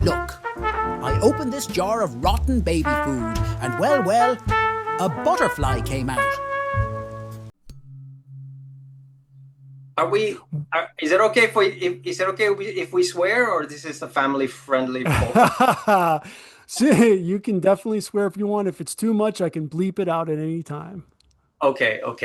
Look, I opened this jar of rotten baby food, and well, a butterfly came out. Is it okay is it okay if we swear, or this is a family friendly podcast? See, you can definitely swear if you want. If it's too much, I can bleep it out at any time. Okay. All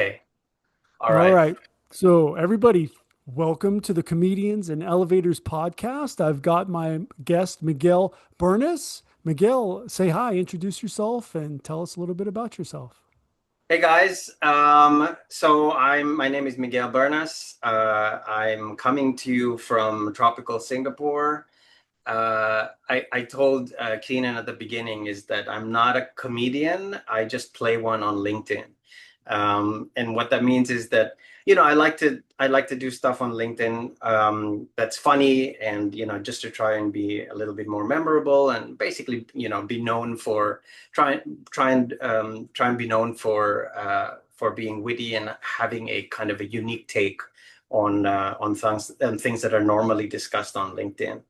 All right. right. So, everybody, welcome to the Comedians and Elevators podcast. I've got my guest, Miguel Bernas. Miguel, say hi, introduce yourself, and tell us a little bit about yourself. Hey guys. My name is Miguel Bernas. I'm coming to you from tropical Singapore. I told Keenan at the beginning is that I'm not a comedian. I just play one on LinkedIn. And what that means is that, I like to do stuff on LinkedIn that's funny and, just to try and be a little bit more memorable and basically, be known for try and be known for being witty and having a kind of a unique take on things that are normally discussed on LinkedIn.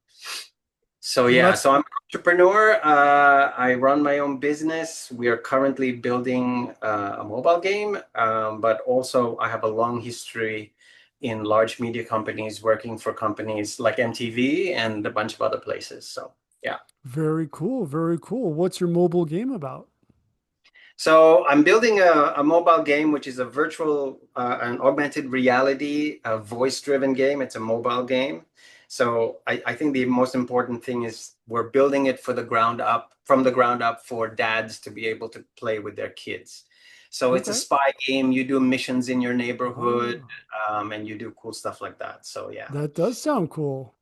So Well, yeah, that's so I'm an entrepreneur. I run my own business. We are currently building a mobile game, but also I have a long history in large media companies, working for companies like MTV and a bunch of other places. So yeah. very cool. Very cool. What's your mobile game about? So I'm building a mobile game, which is a virtual, an augmented reality, voice-driven game. It's a mobile game. So I think the most important thing is we're building it from the ground up for dads to be able to play with their kids. So it's a Okay. spy game. You do missions in your neighborhood, Oh, and you do cool stuff like that. So yeah. that does sound cool.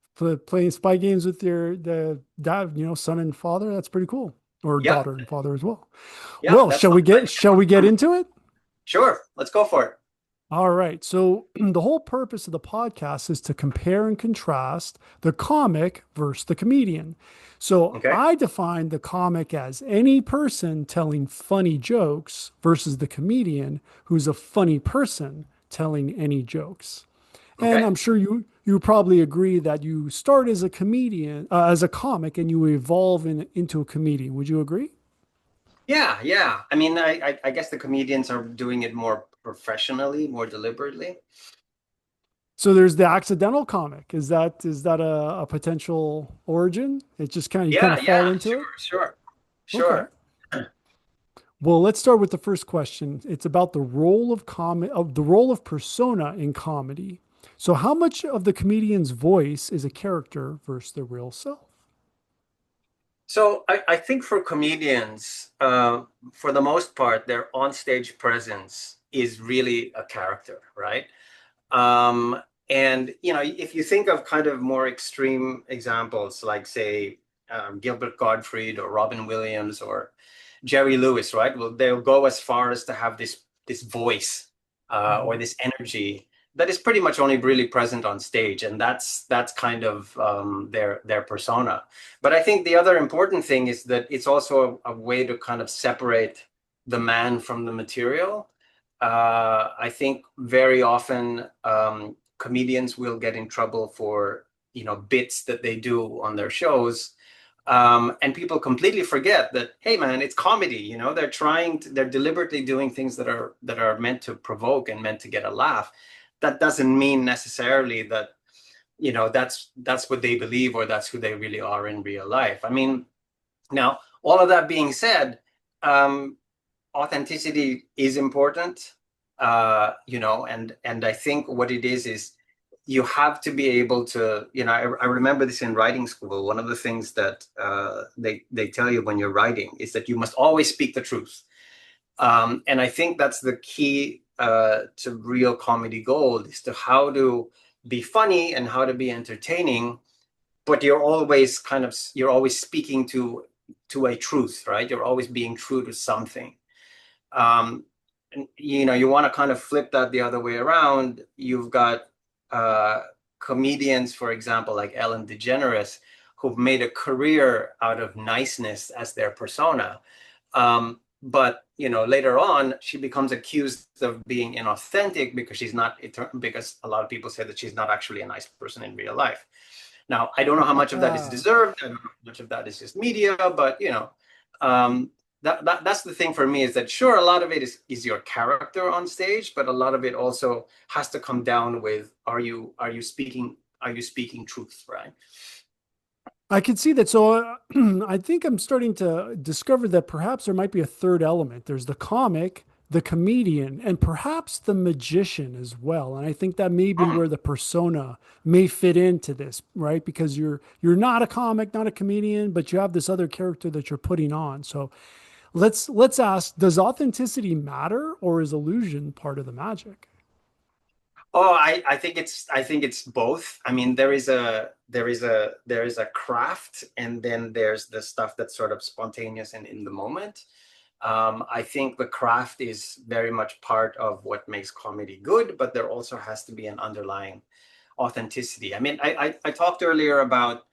Playing spy games with your the dad, son and father. That's pretty cool. Or Yep. daughter and father as well. Yep. Well, That's fun. shall we get into it? Sure. Let's go for it. All right. So the whole purpose of the podcast is to compare and contrast the comic versus the comedian. So Okay. I define the comic as any person telling funny jokes versus the comedian who's a funny person telling any jokes. And Okay. I'm sure you probably agree that you start as a comedian, as a comic, and you evolve into a comedian. Would you agree? Yeah. I mean, I guess the comedians are doing it more professionally, more deliberately. So there's the accidental comic. Is that a potential origin? It just you kind Yeah, of fall yeah, into it. Okay. sure. Well, let's start with the first question. It's about the role of persona in comedy. So how much of the comedian's voice is a character versus the real self? So I think for comedians, for the most part, their onstage presence is really a character, right? Um, and if you think of kind of more extreme examples, like say Gilbert Gottfried or Robin Williams or Jerry Lewis, right? Well, they'll go as far as to have this voice or Mhm. this energy that is pretty much only really present on stage, and that's kind of their persona. But I think the other important thing is that it's also a way to kind of separate the man from the material. I think very often comedians will get in trouble for bits that they do on their shows, and people completely forget that, hey man, it's comedy. They're deliberately doing things that are meant to provoke and meant to get a laugh. That doesn't mean necessarily that that's what they believe or that's who they really are in real life. I mean, now all of that being said, um, authenticity is important, and I think what it is you have to be able to, I remember this in writing school. One of the things that they tell you when you're writing is that you must always speak the truth. And I think that's the key to real comedy gold, is to how to be funny and how to be entertaining, but you're always speaking to a truth, right? You're always being true to something. um, and, you want to kind of flip that the other way around. You've got uh, comedians, for example, like Ellen DeGeneres, who've made a career out of niceness as their persona. But later on, she becomes accused of being inauthentic because she's not, because a lot of people say that she's not actually a nice person in real life. Now, I don't know how much of that is deserved. I don't know how much of that is just media, but that's the thing for me, is that sure, a lot of it is your character on stage, but a lot of it also has to come down with, are you speaking truth, right? I can see that. So I think I'm starting to discover that perhaps there might be a third element. There's the comic, the comedian, and perhaps the magician as well. And I think that may be where the persona may fit into this, right? Because you're not a comic, not a comedian, but you have this other character that you're putting on. So let's ask, does authenticity matter, or is illusion part of the magic? Oh, I think it's both. I mean, there is a craft, and then there's the stuff that's sort of spontaneous and in the moment. I think the craft is very much part of what makes comedy good, but there also has to be an underlying authenticity. I mean, I talked earlier about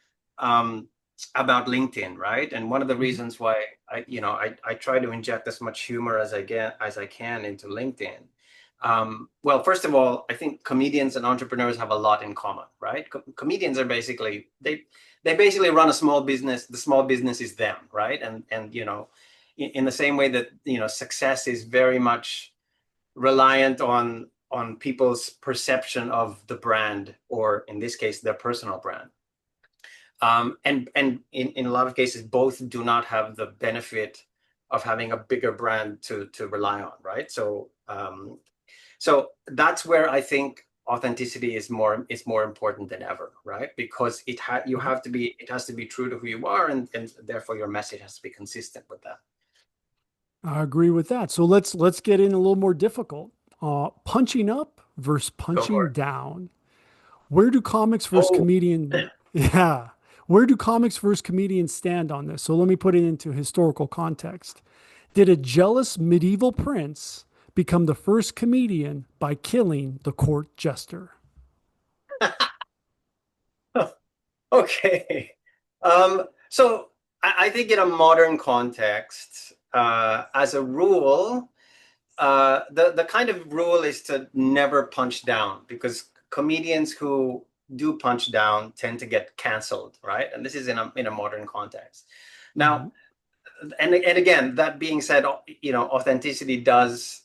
LinkedIn, right? And one of the reasons why I try to inject as much humor as I can into LinkedIn. Well, first of all, I think comedians and entrepreneurs have a lot in common, right? Comedians are basically they basically run a small business. The small business is them, right? And in the same way that success is very much reliant on people's perception of the brand, or in this case, their personal brand. And in a lot of cases, both do not have the benefit of having a bigger brand to rely on, right? So that's where I think authenticity is more important than ever, right? Because it has to be true to who you are, and therefore your message has to be consistent with that. I agree with that. So let's get in a little more difficult. Punching up versus Go for punching it. down. Where do comics versus Oh, comedian? Yeah. Where do comics versus comedians stand on this? So let me put it into historical context. Did a jealous medieval prince become the first comedian by killing the court jester? okay. So I think in a modern context, as a rule, the kind of rule is to never punch down, because comedians who do punch down tend to get canceled, right? And this is in a modern context. Now, Mhm. and again, that being said, authenticity does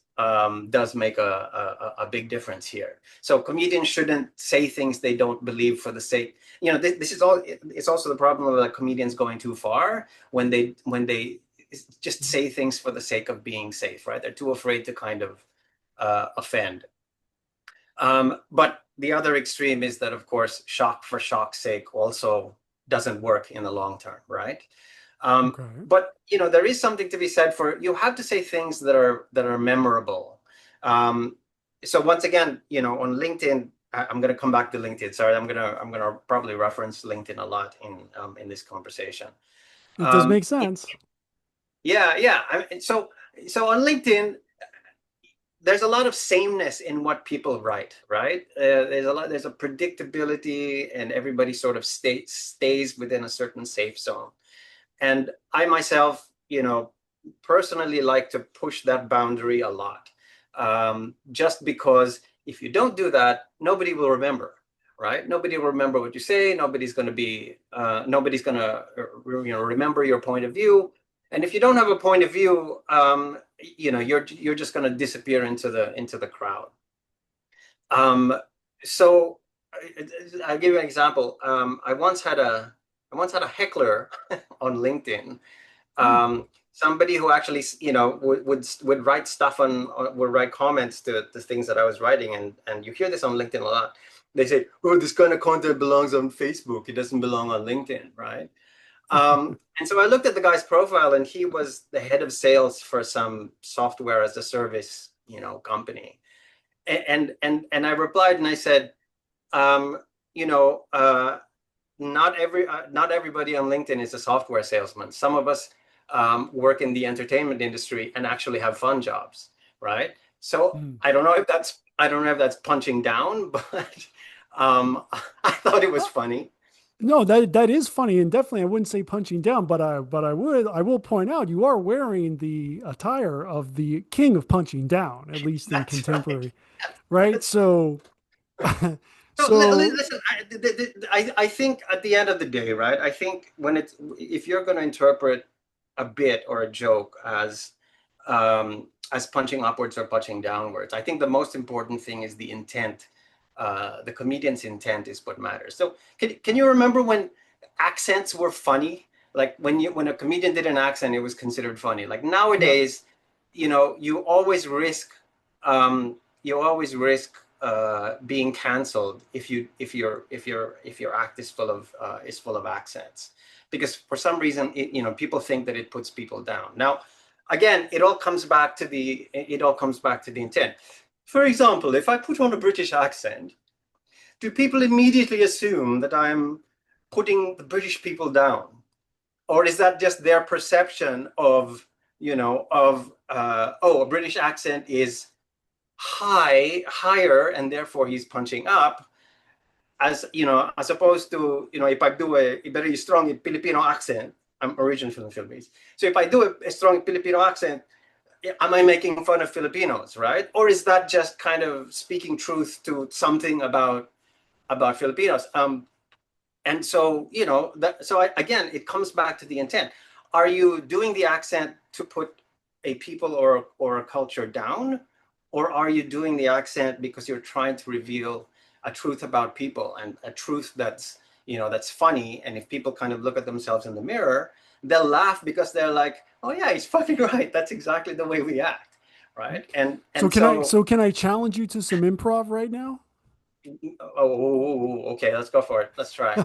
make a big difference here. So comedians shouldn't say things they don't believe for the sake. This is all. It's also the problem of comedians going too far when they just say things for the sake of being safe, right? They're too afraid to kind of offend. But the other extreme is that, of course, shock for shock's sake also doesn't work in the long term, right? Okay. But there is something to be said for, you have to say things that are memorable. Um, so once again, on LinkedIn, I'm going to come back to LinkedIn. Sorry, I'm gonna probably reference LinkedIn a lot in this conversation. It does Um, make sense. yeah, yeah. So on LinkedIn, there's a lot of sameness in what people write, right? There's a predictability, and everybody sort of stays within a certain safe zone. And I myself, personally like to push that boundary a lot, just because if you don't do that, nobody will remember, right? Nobody will remember what you say. Nobody's going to remember your point of view. And if you don't have a point of view, you're just going to disappear into the crowd. Um, so I'll give you an example. I once had a heckler on LinkedIn. Hmm. Somebody who actually, would write stuff would write comments to the things that I was writing, and you hear this on LinkedIn a lot. They say, "Oh, this kind of content belongs on Facebook. It doesn't belong on LinkedIn," right? And so I looked at the guy's profile, and he was the head of sales for some software as a service, company. And I replied and I said, um, you know, uh, not everybody on LinkedIn is a software salesman. Some of us work in the entertainment industry and actually have fun jobs, right? So Hmm. I don't know if that's punching down, but I thought it was funny. No, that is funny, and definitely I wouldn't say punching down, but I will point out you are wearing the attire of the king of punching down, at least in That's right. contemporary, right? That's So No, So listen. I think at the end of the day, right? I think if you're going to interpret a bit or a joke as punching upwards or punching downwards, I think the most important thing is the intent. The comedian's intent is what matters. So can you remember when accents were funny? Like when a comedian did an accent, it was considered funny. Like yeah. nowadays, you always risk being canceled if your act is full of accents, because for some reason people think that it puts people down. Now, again, it all comes back to the intent. For example, if I put on a British accent, do people immediately assume that I'm putting the British people down, or is that just their perception of a British accent is higher, and therefore he's punching up, as opposed to, if I do a very strong Filipino accent. I'm originally from the Philippines, so if I do a strong Filipino accent, am I making fun of Filipinos, right? Or is that just kind of speaking truth to something about Filipinos? And so, again, it comes back to the intent. Are you doing the accent to put a people or a culture down, or are you doing the accent because you're trying to reveal a truth about people, and a truth that's funny? And if people kind of look at themselves in the mirror, they'll laugh because they're like, oh yeah, he's fucking right. That's exactly the way we act, right? And So and can I so so can I challenge you to some improv right now? okay, let's go for it. Let's try.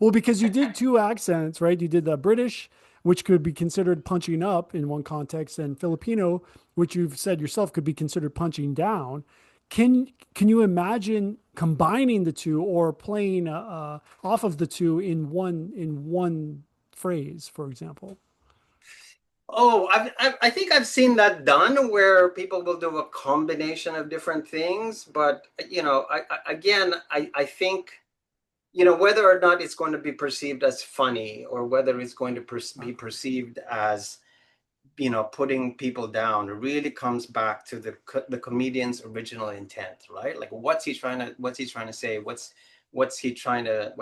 Well, because you did two accents, right? You did the British, which could be considered punching up in one context, and Filipino, which you've said yourself could be considered punching down. Can you imagine combining the two or playing off of the two in one phrase, for example? Oh, I think I've seen that done, where people will do a combination of different things. But I think, whether or not it's going to be perceived as funny, or whether it's going to be perceived as, putting people down, it really comes back to the comedian's original intent, right? Like, what's he trying to say? What's he trying to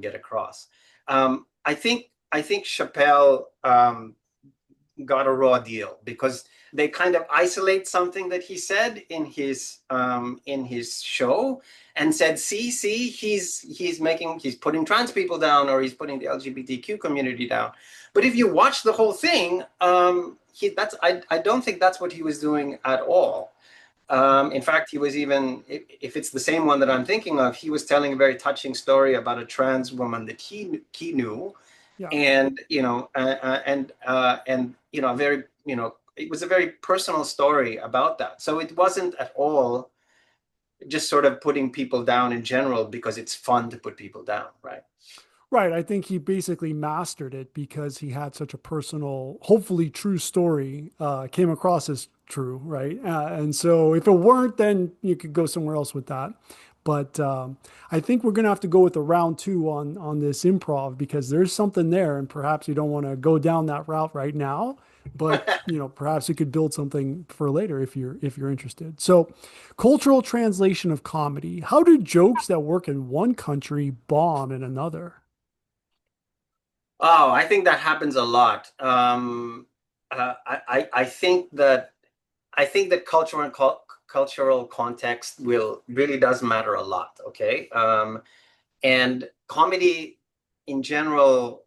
get across? I think Chappelle got a raw deal, because they kind of isolate something that he said in his show, and said, see, he's putting trans people down, or he's putting the LGBTQ community down. But if you watch the whole thing, I don't think that's what he was doing at all. In fact, he was even, if it's the same one that I'm thinking of, he was telling a very touching story about a trans woman that he knew, Yeah. and very, it was a very personal story about that. So it wasn't at all just sort of putting people down in general because it's fun to put people down, right? Right. I think he basically mastered it because he had such a personal, hopefully true story, came across as true. Right. And so if it weren't, then you could go somewhere else with that. But I think we're going to have to go with a round two on this improv, because there's something there, and perhaps you don't want to go down that route right now. But perhaps you could build something for later if you're interested. So, cultural translation of comedy. How do jokes that work in one country bomb in another? Oh, I think that happens a lot. I think that cultural context will really does matter a lot. Okay, and comedy in general,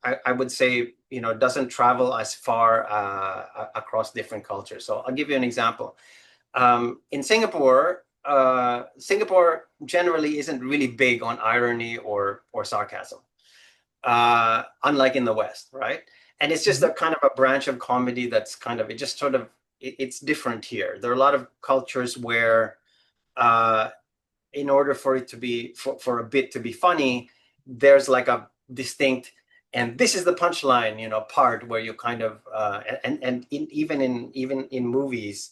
I would say, doesn't travel as far across different cultures. So I'll give you an example. In Singapore generally isn't really big on irony or sarcasm, unlike in the West, right? And it's just Mhm. a kind of a branch of comedy that's kind of, it just sort of, it's different here. There are a lot of cultures where, uh, in order for it to be, for a bit to be funny, there's like a distinct, and this is the punchline, part where you kind of, even in movies,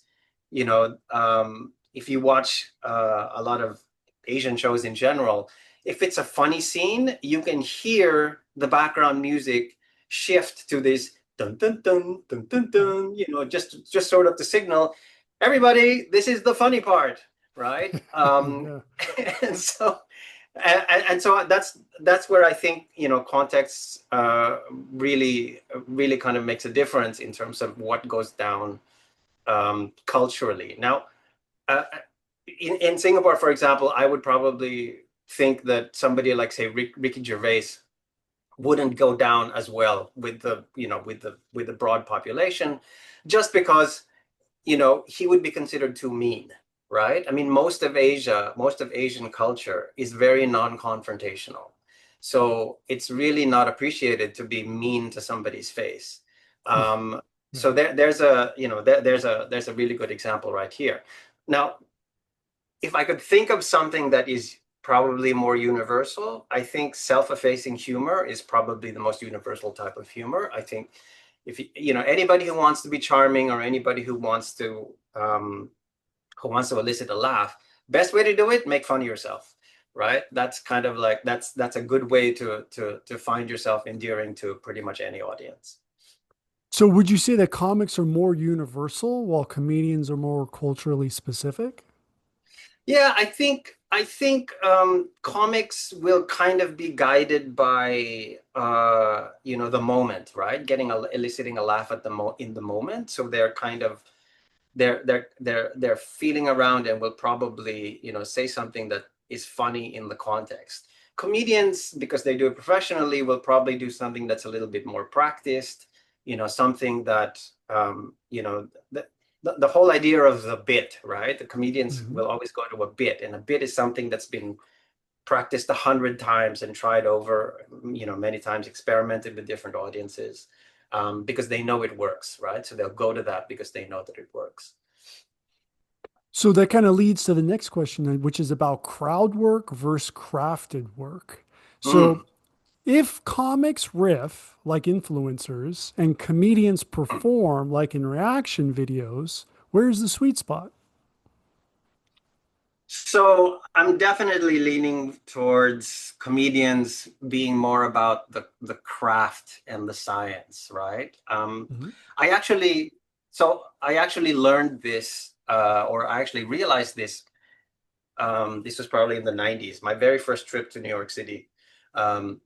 if you watch a lot of Asian shows in general, if it's a funny scene, you can hear the background music shift to this dun dun dun dun dun dun, just sort of to signal, everybody, this is the funny part, right? Yeah. And so and so that's where I think, context really kind of makes a difference in terms of what goes down culturally. Now, in Singapore, for example, I would probably think that somebody like, say, Ricky Gervais wouldn't go down as well with the broad population, just because he would be considered too mean, right? I mean, most of Asian culture is very non-confrontational. So it's really not appreciated to be mean to somebody's face. So there's a really good example right here. Now, if I could think of something that is probably more universal, I think self-effacing humor is probably the most universal type of humor. I think if anybody who wants to be charming, or anybody who wants to elicit a laugh, best way to do it, make fun of yourself, right? That's kind of like that's a good way to find yourself endearing to pretty much any audience. So would you say that comics are more universal while comedians are more culturally specific? Yeah, I think comics will kind of be guided by the moment, right? Eliciting a laugh in the moment. So they're kind of they're feeling around, and will probably say something that is funny in the context. Comedians, because they do it professionally, will probably do something that's a little bit more practiced, something that the whole idea of the bit, right? The comedians Mhm. will always go to a bit, and a bit is something that's been practiced 100 times and tried over, many times, experimented with different audiences, because they know it works, right? So they'll go to that because they know that it works. So that kind of leads to the next question, then, which is about crowd work versus crafted work. So Mm. if comics riff like influencers and comedians perform like in reaction videos, where's the sweet spot? So I'm definitely leaning towards comedians being more about the craft and the science, right? Mhm. I actually, I actually learned this, or I actually realized this. This was probably in the 90s, my very first trip to New York City. Um,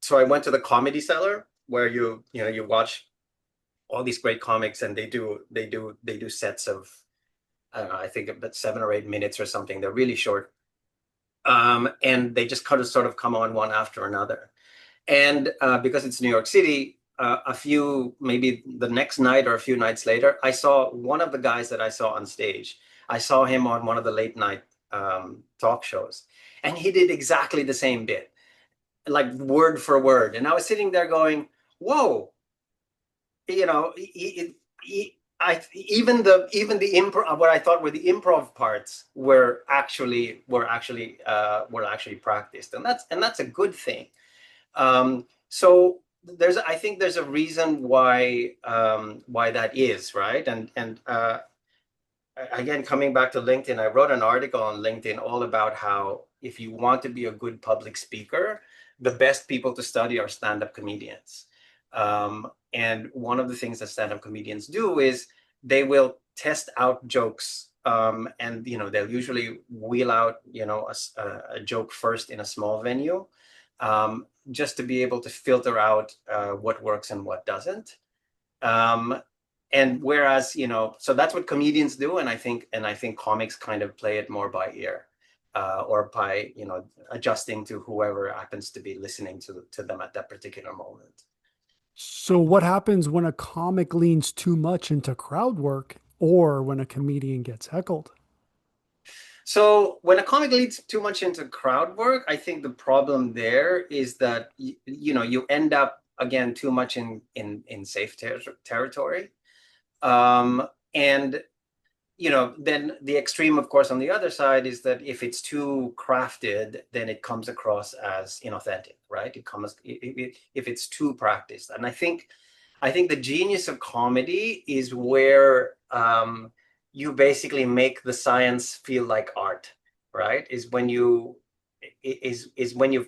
so I went to the Comedy Cellar, where you watch all these great comics, and they do sets of, I don't know, I think about 7 or 8 minutes or something. They're really short. And they just kind of sort of come on one after another. And because it's New York City, maybe the next night or a few nights later, I saw one of the guys that I saw on stage. I saw him on one of the late night talk shows, and he did exactly the same bit, like word for word. And I was sitting there going, "Whoa!" Even the improv, what I thought were the improv parts, were actually practiced, and that's a good thing. So I think there's a reason why that is, right? And again, coming back to LinkedIn, I wrote an article on LinkedIn all about how, if you want to be a good public speaker, the best people to study are stand-up comedians. And one of the things that stand-up comedians do is they will test out jokes, and they'll usually wheel out a joke first in a small venue, just to be able to filter out what works and what doesn't. Um, and whereas, so that's what comedians do, and I think comics kind of play it more by ear, or by adjusting to whoever happens to be listening to them at that particular moment. So what happens when a comic leans too much into crowd work or when a comedian gets heckled? So when a comic leads too much into crowd work, I think the problem there is that you end up, again, too much in safe territory. And then the extreme, of course, on the other side, is that if it's too crafted, then it comes across as inauthentic, right? If it's too practiced. And I think the genius of comedy is where you basically make the science feel like art, right? Is when you've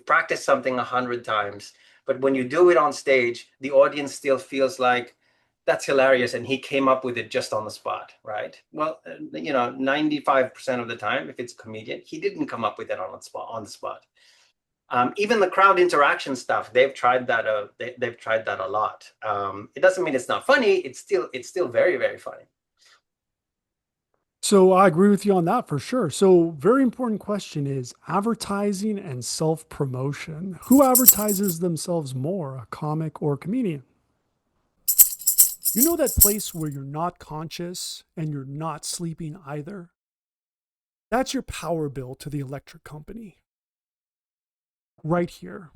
practiced something 100 times, but when you do it on stage, the audience still feels like that's hilarious, and he came up with it just on the spot, right? Well, 95% of the time, if it's a comedian, he didn't come up with it on the spot. Even the crowd interaction stuff, they've tried that. They've tried that a lot. It doesn't mean it's not funny. It's still very, very funny. So I agree with you on that for sure. So very important question is advertising and self-promotion. Who advertises themselves more, a comic or a comedian? You know that place where you're not conscious and you're not sleeping either? That's your power bill to the electric company. Right here.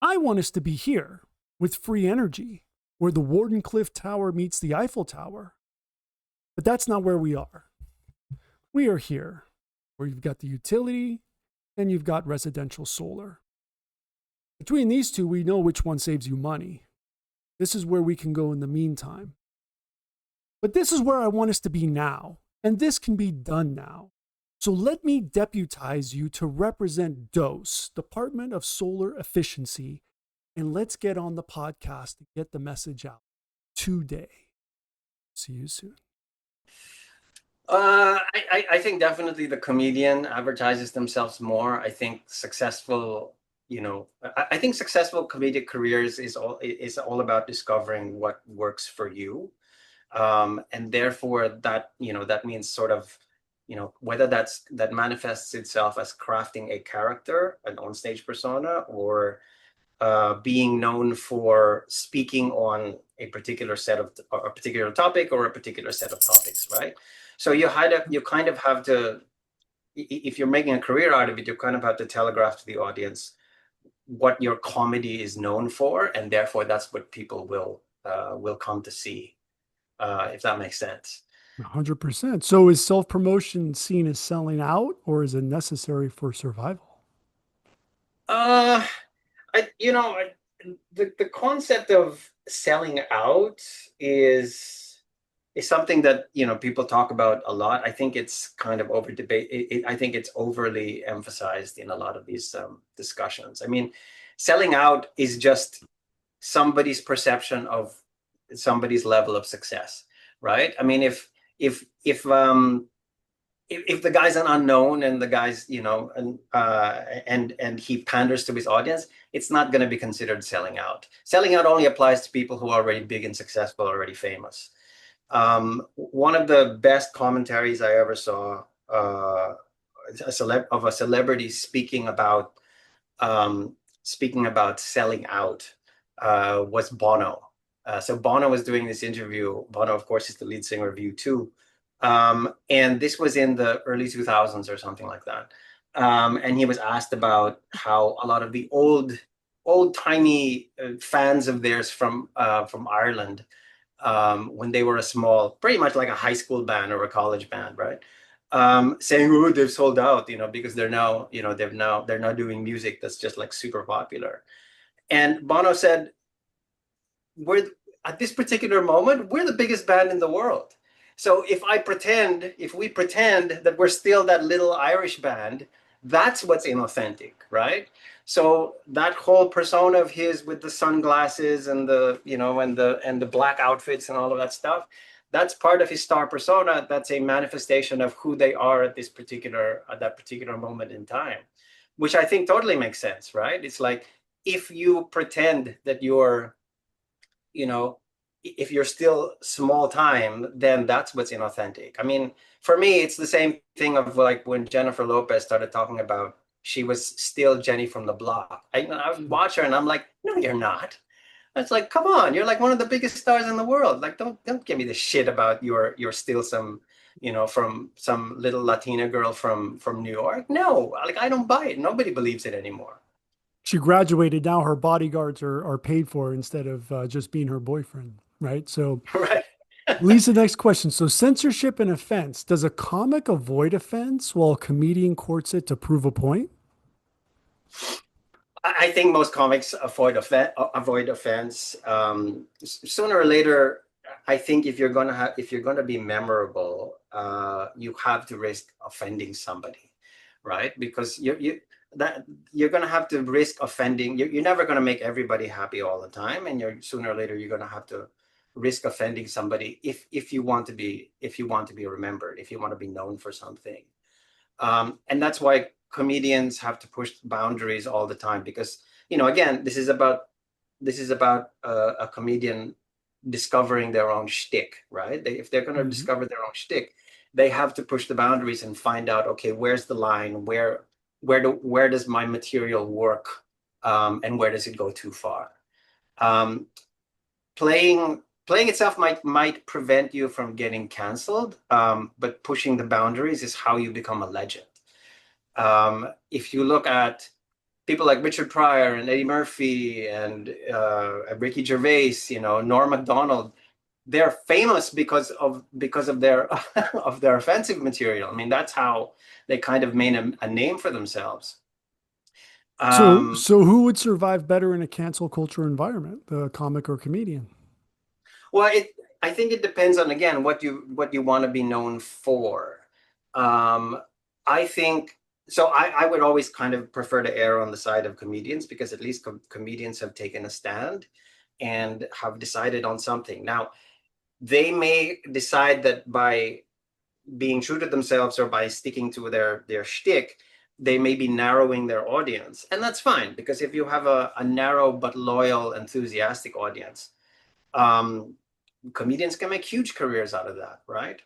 I want us to be here with free energy, where the Wardenclyffe Tower meets the Eiffel Tower. But that's not where we are. We are here, where you've got the utility and you've got residential solar. Between these two, we know which one saves you money. This is where we can go in the meantime. But this is where I want us to be now, and this can be done now. So let me deputize you to represent DOSE, Department of Solar Efficiency, and let's get on the podcast to get the message out today. See you soon. I think definitely the comedian advertises themselves more. I think successful comedic careers is all about discovering what works for you, and therefore that means sort of whether that manifests itself as crafting a character, an onstage persona, or being known for speaking on a particular topic or a particular set of topics, right? So you kind of have to, if you're making a career out of it, you kind of have to telegraph to the audience what your comedy is known for, and therefore that's what people will come to see, if that makes sense. 100%. So is self-promotion seen as selling out, or is it necessary for survival? The concept of selling out is something that people talk about a lot. I think it's kind of over debate. I think it's overly emphasized in a lot of these discussions. I mean, selling out is just somebody's perception of somebody's level of success, right? I mean, if the guy's an unknown and the guy's and he panders to his audience, it's not going to be considered selling out. Selling out only applies to people who are already big and successful, already famous. One of the best commentaries I ever saw of a celebrity speaking about selling out was Bono. So Bono was doing this interview. Bono, of course, is the lead singer of U2. And this was in the early 2000s or something like that. And he was asked about how a lot of the old-timey fans of theirs from Ireland, when they were pretty much like a high school band or a college band, right? Saying, "Oh, they've sold out," because they're now doing music that's just like super popular. And Bono said, at this particular moment, we're the biggest band in the world. So if we pretend that we're still that little Irish band, that's what's inauthentic, right? So that whole persona of his with the sunglasses and the black outfits and all of that stuff, that's part of his star persona. That's a manifestation of who they are at that particular moment in time, which I think totally makes sense, right? It's like if you pretend that you're, if you're still small time, then that's what's inauthentic. I mean, for me, it's the same thing of like when Jennifer Lopez started talking about she was still Jenny from the block. I watch her and I'm like, no, you're not. It's like, come on, you're like one of the biggest stars in the world. Like, don't give me the shit about you're still some, from some little Latina girl from New York. No, like I don't buy it. Nobody believes it anymore. She graduated. Now her bodyguards are paid for instead of just being her boyfriend, right? So right. leads to the next question. So censorship and offense. Does a comic avoid offense while a comedian courts it to prove a point? I think most comics avoid offense. Sooner or later, I think if you're gonna be memorable, you have to risk offending somebody, right? Because you're gonna have to risk offending. You're never gonna make everybody happy all the time, and sooner or later you're gonna have to risk offending somebody if you want to be remembered, if you want to be known for something. And that's why comedians have to push boundaries all the time, because, again, this is about a comedian discovering their own shtick, right? If they're going to discover their own shtick, they have to push the boundaries and find out, okay, where's the line? Where does my material work, and where does it go too far? Playing itself might prevent you from getting canceled, but pushing the boundaries is how you become a legend. If you look at people like Richard Pryor and Eddie Murphy and Ricky Gervais, Norm Macdonald, they're famous because of their of their offensive material. I mean, that's how they kind of made a name for themselves. So who would survive better in a cancel culture environment, the comic or comedian? Well, I think it depends on, again, what you want to be known for. I think so. I would always kind of prefer to err on the side of comedians, because at least comedians have taken a stand and have decided on something. Now, they may decide that by being true to themselves or by sticking to their shtick, they may be narrowing their audience, and that's fine, because if you have a narrow but loyal, enthusiastic audience, comedians can make huge careers out of that, right?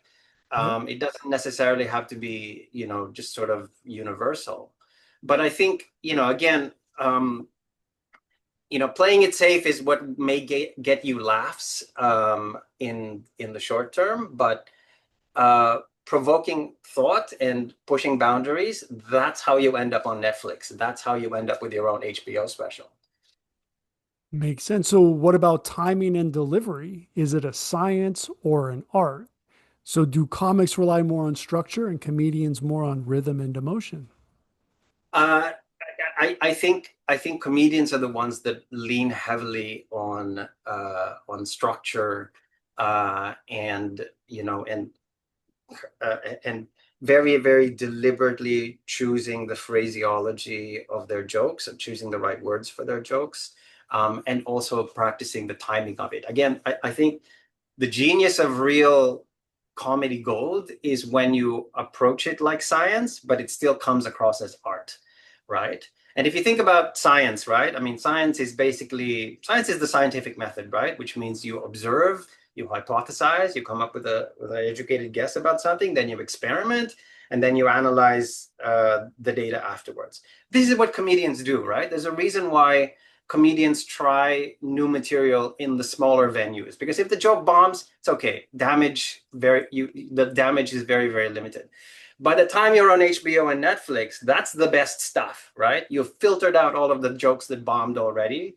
It doesn't necessarily have to be, just sort of universal. But I think, again, playing it safe is what may get you laughs in the short term, but provoking thought and pushing boundaries, that's how you end up on Netflix. That's how you end up with your own HBO special. Makes sense. So what about timing and delivery? Is it a science or an art? So do comics rely more on structure and comedians more on rhythm and emotion? Uh, I think comedians are the ones that lean heavily on structure, and and very, very deliberately choosing the phraseology of their jokes and choosing the right words for their jokes, and also practicing the timing of it. Again, I think the genius of real comedy gold is when you approach it like science, but it still comes across as art, right? And if you think about science, right? I mean, science is the scientific method, right? Which means you observe, you hypothesize, you come up with an educated guess about something, then you experiment, and then you analyze the data afterwards. This is what comedians do, right? There's a reason why comedians try new material in the smaller venues, because if the joke bombs, it's okay. The damage is very, very limited. By the time you're on HBO and Netflix, that's the best stuff, right? You've filtered out all of the jokes that bombed already,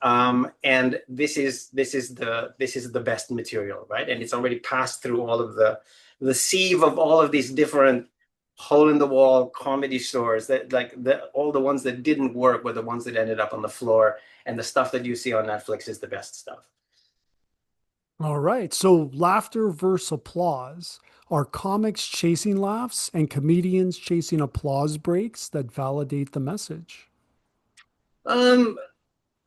and this is the best material, right? And it's already passed through all of the sieve of all of these different hole in the wall comedy stores, that all the ones that didn't work were the ones that ended up on the floor, and the stuff that you see on Netflix is the best stuff. All right. So laughter versus applause. Are comics chasing laughs and comedians chasing applause breaks that validate the message? um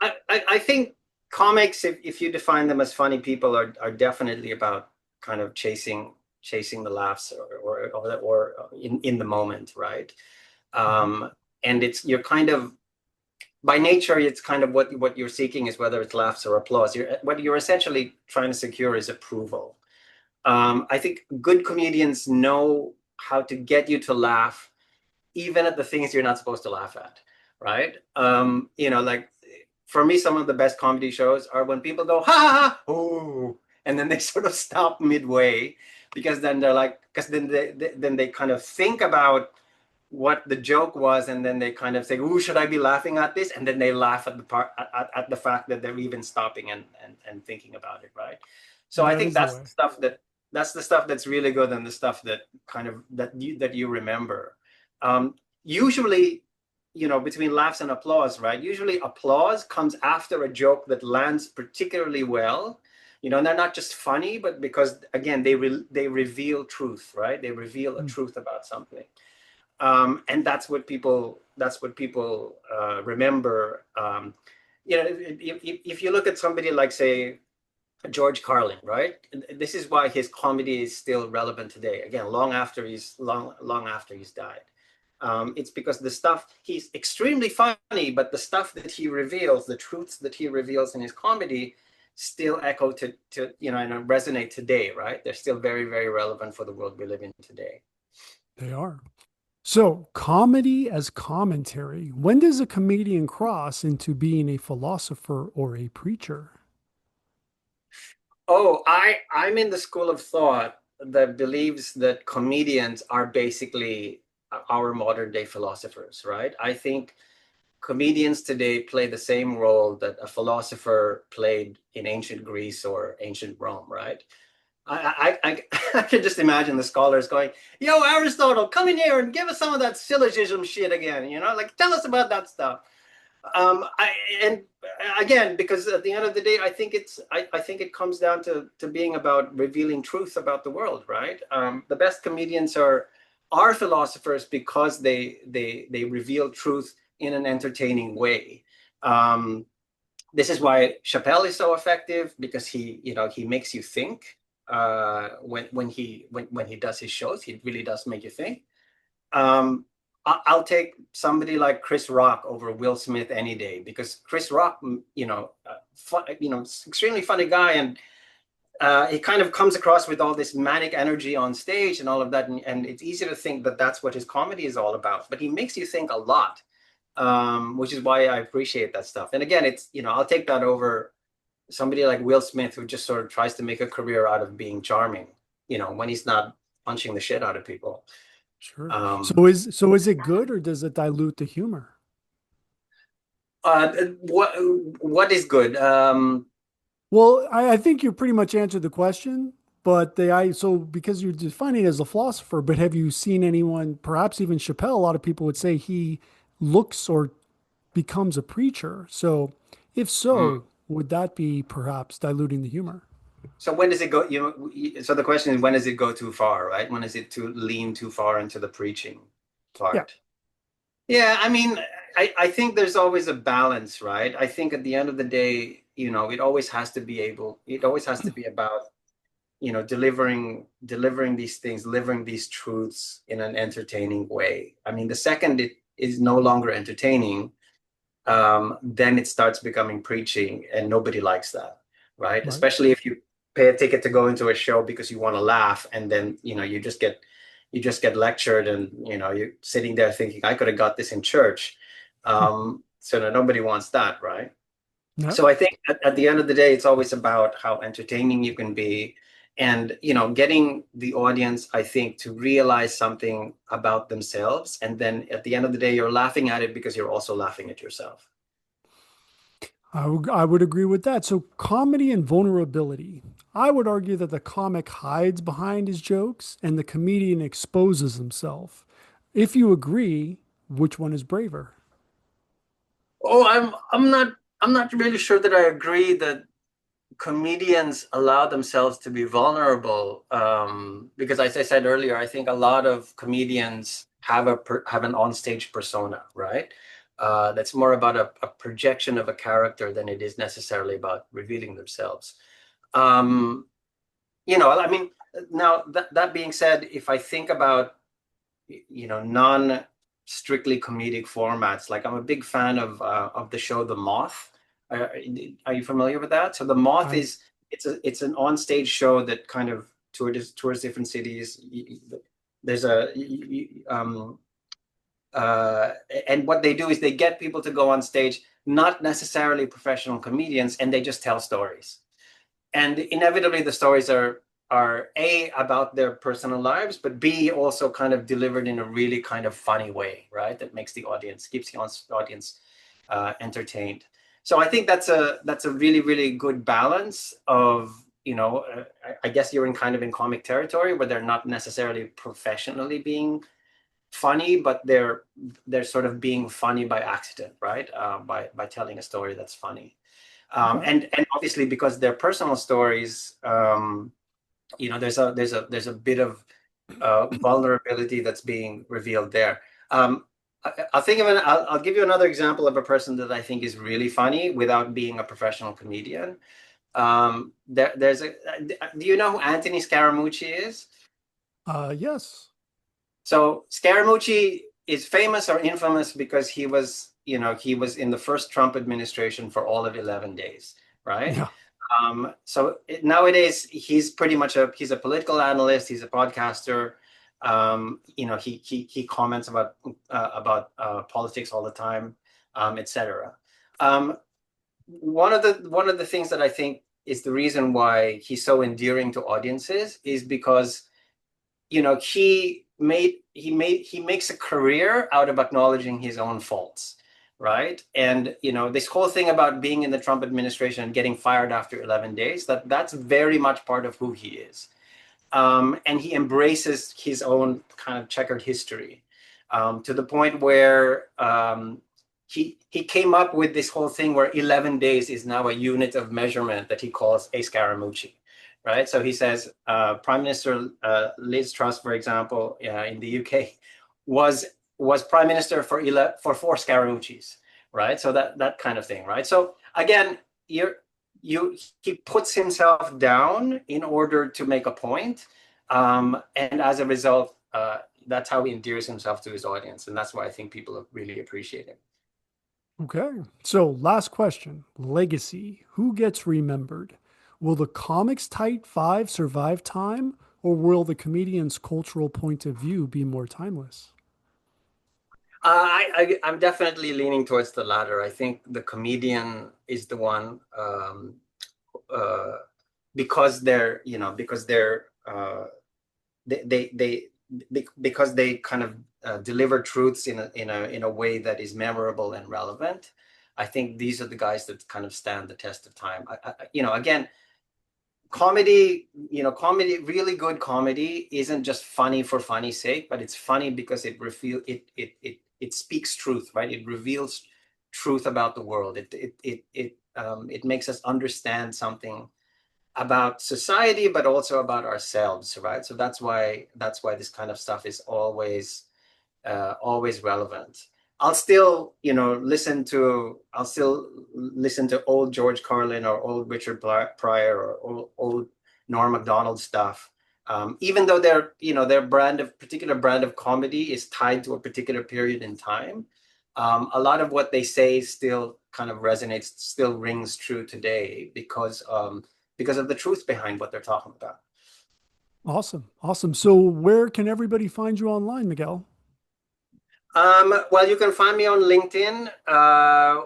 I think comics, if you define them as funny people, are definitely about kind of chasing the laughs, or in the moment, right? And you're kind of, by nature, it's kind of what you're seeking is, whether it's laughs or applause. What you're essentially trying to secure is approval. I think good comedians know how to get you to laugh, even at the things you're not supposed to laugh at, right? Like, for me, some of the best comedy shows are when people go, ha ha ha, oh, and then they sort of stop midway, because then they kind of think about what the joke was, and then they kind of say, "Ooh, should I be laughing at this?" And then they laugh at the fact that they're even stopping and thinking about it, right? So I That think is the way. that's the stuff that's really good, and the stuff that kind of that you remember. Usually, between laughs and applause, right? Usually, applause comes after a joke that lands particularly well. And they're not just funny, but because, again, they reveal truth, right? They reveal a truth about something. And that's what people remember. If you look at somebody like, say, George Carlin, right? This is why his comedy is still relevant today. Again, long after he's died. It's because the stuff he's extremely funny, but the stuff that he reveals, the truths that he reveals in his comedy, still echo to and resonate today, right? They're still very, very relevant for the world we live in today. They are. So, comedy as commentary. When does a comedian cross into being a philosopher or a preacher? Oh, I'm in the school of thought that believes that comedians are basically our modern day philosophers, right? I think comedians today play the same role that a philosopher played in ancient Greece or ancient Rome, right? I can just imagine the scholars going, "Yo, Aristotle, come in here and give us some of that syllogism shit again. Like tell us about that stuff." And again, because at the end of the day, I think it comes down to being about revealing truth about the world, right? The best comedians are philosophers because they reveal truth in an entertaining way. This is why Chappelle is so effective, because he makes you think. When he does his shows, he really does make you think. um, I'll take somebody like Chris Rock over Will Smith any day, because Chris Rock, extremely funny guy, and he kind of comes across with all this manic energy on stage and all of that, and it's easy to think that that's what his comedy is all about. But he makes you think a lot, which is why I appreciate that stuff. And again, I'll take that over somebody like Will Smith, who just sort of tries to make a career out of being charming, when he's not punching the shit out of people. Sure. Um, So is it good or does it dilute the humor? Uh, what is good? Well, I think you pretty much answered the question, but so because you're defining it as a philosopher, but have you seen anyone, perhaps even Chappelle, a lot of people would say he looks or becomes a preacher. So if mm. so, would that be perhaps diluting the humor? So when does it go? So the question is, when does it go too far, right? When is it to lean too far into the preaching Yeah. part? Yeah, I mean, I think there's always a balance, right? I think at the end of the day, it always has to be about, delivering these things, delivering these truths in an entertaining way. I mean, the second it is no longer entertaining, then it starts becoming preaching, and nobody likes that, right? Right. Especially if you pay a ticket to go into a show because you want to laugh, and then you just get lectured, and you're sitting there thinking, I could have got this in church. So that nobody wants that, right? Yeah. So I think at the end of the day, it's always about how entertaining you can be, and getting the audience, I think, to realize something about themselves, and then at the end of the day, you're laughing at it because you're also laughing at yourself. I would agree with that. So, comedy and vulnerability. I would argue that the comic hides behind his jokes and the comedian exposes himself. If you agree, which one is braver? Oh, I'm not really sure that I agree that comedians allow themselves to be vulnerable, because, as I said earlier, I think a lot of comedians have an onstage persona, right? That's more about a projection of a character than it is necessarily about revealing themselves. Um, I mean, now that being said, if I think about non strictly comedic formats, like I'm a big fan of the show The Moth. Are you familiar with that? So The Moth I is it's an on-stage show that kind of tours different cities. There's a uh, and what they do is they get people to go on stage, not necessarily professional comedians, and they just tell stories. And inevitably the stories are A, about their personal lives, but B, also kind of delivered in a really kind of funny way, right? That keeps the audience entertained. So I think that's a really, really good balance of, I guess you're in comic territory where they're not necessarily professionally being funny, but they're sort of being funny by accident, right? By telling a story that's funny. okay. And obviously, because they're personal stories, there's a bit of vulnerability that's being revealed there. I'll give you another example of a person that I think is really funny without being a professional comedian. There's a. Do you know who Anthony Scaramucci is? Yes. So Scaramucci is famous or infamous because he was, he was in the first Trump administration for all of 11 days, right? Yeah. Nowadays he's pretty much he's a political analyst. He's a podcaster. He comments about politics all the time, etc. One of the things that I think is the reason why he's so endearing to audiences is because he makes a career out of acknowledging his own faults, right? And this whole thing about being in the Trump administration and getting fired after 11 days, that's very much part of who he is. And he embraces his own kind of checkered history, to the point where he came up with this whole thing where 11 days is now a unit of measurement that he calls a Scaramucci. Right, so he says Prime Minister Liz Truss, for example, in the UK, was Prime Minister for 4 Scaramucci's, right? So that kind of thing, right? So again, he puts himself down in order to make a point, and as a result, that's how he endears himself to his audience, and that's why I think people really appreciate him. Okay. So last question, legacy. Who gets remembered? Will the comics Tight Five survive time, or will the comedian's cultural point of view be more timeless? I'm definitely leaning towards the latter. I think the comedian is the one, because they're, because they kind of deliver truths in a way that is memorable and relevant. I think these are the guys that kind of stand the test of time. Again, comedy, really good comedy isn't just funny for funny's sake, but it's funny because it speaks truth, right? It reveals truth about the world. It makes us understand something about society, but also about ourselves, right? So that's why this kind of stuff is always relevant. I'll still listen to old George Carlin or old Richard Pryor or old Norm Macdonald stuff, even though their particular brand of comedy is tied to a particular period in time. A lot of what they say still kind of resonates, still rings true today because of the truth behind what they're talking about. Awesome. So where can everybody find you online, Miguel? Well, you can find me on LinkedIn,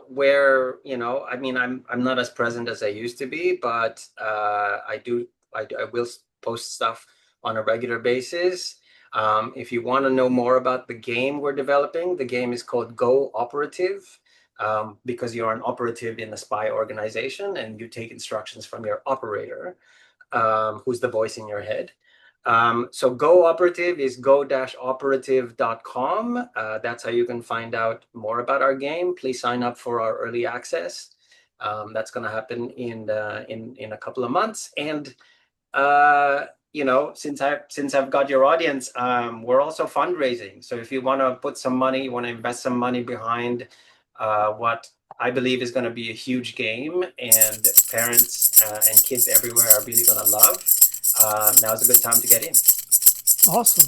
where I'm not as present as I used to be, but I will post stuff on a regular basis. If you want to know more about the game we're developing, the game is called Go Operative, because you're an operative in a spy organization and you take instructions from your operator, who's the voice in your head. So Go Operative is go-operative.com. That's how you can find out more about our game. Please sign up for our early access. That's going to happen in a couple of months. And since I've got your audience, we're also fundraising. So if you want to put some money, you want to invest some money behind what I believe is going to be a huge game, and parents and kids everywhere are really going to love, now's a good time to get in. Awesome.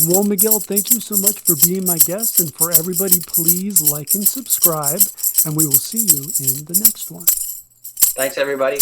Well, Miguel, thank you so much for being my guest. And for everybody, please like and subscribe, and we will see you in the next one. Thanks, everybody.